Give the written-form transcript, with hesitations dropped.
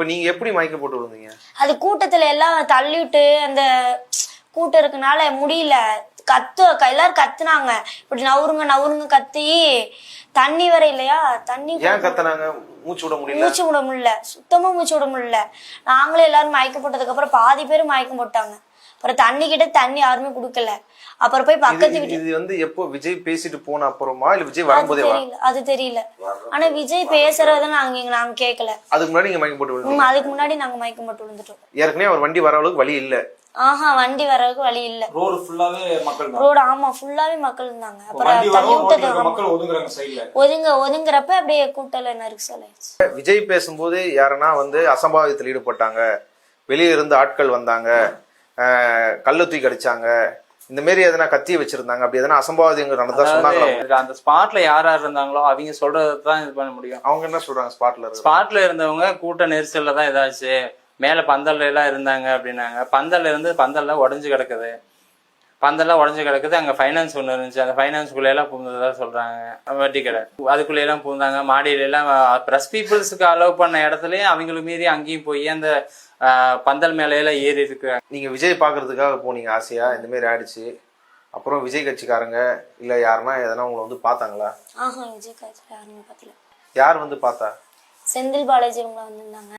இப்ப நீங்க எப்படி மயக்கம் போட்டு விழுந்தீங்க? அது கூட்டத்துல எல்லாம் தள்ளிவிட்டு அந்த கூட்டம் இருக்கனால முடியல. எல்லாரும் கத்துனாங்க, இப்படி நவுருங்க நவுருங்க கத்தி. தண்ணி வர இல்லையா, தண்ணி ஏன் கத்துனாங்க? மூச்சு விட முடியல, சுத்தமா மூச்சு விட முடியல. நாங்களே எல்லாரும் மயக்கம் போட்டதுக்கு அப்புறம் பாதி பேரும் மயக்கம் போட்டாங்க. அப்புறம் தண்ணி கிட்ட தண்ணி யாருமே குடுக்கல. அப்புறம் போய் பக்கத்து வீட்டு. இது வந்து எப்போ விஜய் பேசிட்டு போன அப்புறமா இல்ல விஜய் வரும்போதே? அது தெரியல. ஆனா விஜய் பேசுறத நாங்க கேட்கல. அதுக்கு முன்னாடி நீங்க மயக்கம் போட்டு விழுந்தீங்க? அதுக்கு முன்னாடி நாங்க மயக்கம் போட்டு விழுந்துட்டோம். ஏற்கனவே அவர் வண்டி வர அளவுக்கு வழி இல்ல? வண்டி வரதுக்கு வழி இல்ல. ரோடு ஃபுல்லாவே மக்கள் தான். ரோடு ஆமா ஃபுல்லாவே மக்கள் இருந்தாங்க. அப்புறம் தள்ளி விட்டது மக்கள் ஒதுங்குறாங்க சைடுல. ஒதுங்குறப்ப அப்படியே கூட்டல நெரிசல் ஆயிடுச்சு. விஜய் பேசும்போது யாரனா வந்து அசம்பாவிதத்தில் ஈடுபட்டாங்க, வெளியே இருந்து ஆட்கள் வந்தாங்க, கள்ள தூக்கி அடிச்சாங்க, இந்த மாதிரி எதனா கத்தி வச்சிருந்தாங்க, அப்படி எதனா அசம்பாவிதங்கள் நடந்தா சொன்னாங்க? அந்த ஸ்பாட்ல யார் யார் இருந்தாங்களோ அவங்க சொல்றதுதான் இது பண்ண முடியும். அவங்க என்ன சொல்றாங்க? ஸ்பாட்ல இருந்தவங்க கூட்ட நெரிசல்ல தான் ஏதாச்சு, மேல பந்தல்ல எல்லாம் இருந்தாங்க அப்படின்னாங்க. பந்தல்ல உடஞ்சு கிடக்குது, அங்க ஃபைனான்ஸ் ஒண்ணு இருந்துச்சு, அந்த ஃபைனான்ஸ்குள்ள எல்லாம் பூந்ததா சொல்றாங்க. வட்டி கடை அதுக்குள்ள எல்லாம் பூந்தாங்க. மாடியில எல்லாம் பிரஸ் பீப்புள்ஸுக்கு அலோவ் பண்ண இடத்துலயும் அவங்களுக்கு மீறி அங்கேயும் போய் அந்த பந்தல் மேலையெல்லாம் ஏறி இருக்கு. நீங்க விஜய் பாக்குறதுக்காக போனீங்க ஆசையா, இந்த மாதிரி ஆயிடுச்சு. அப்புறம் விஜய் கட்சிக்காரங்க இல்ல யாருன்னா எதனா உங்களை வந்து பாத்தாங்களா? விஜய் கட்சி யாருமே பாத்தல. யார் வந்து பார்த்தா? செந்தில் பாலாஜி இவங்க வந்திருந்தாங்க.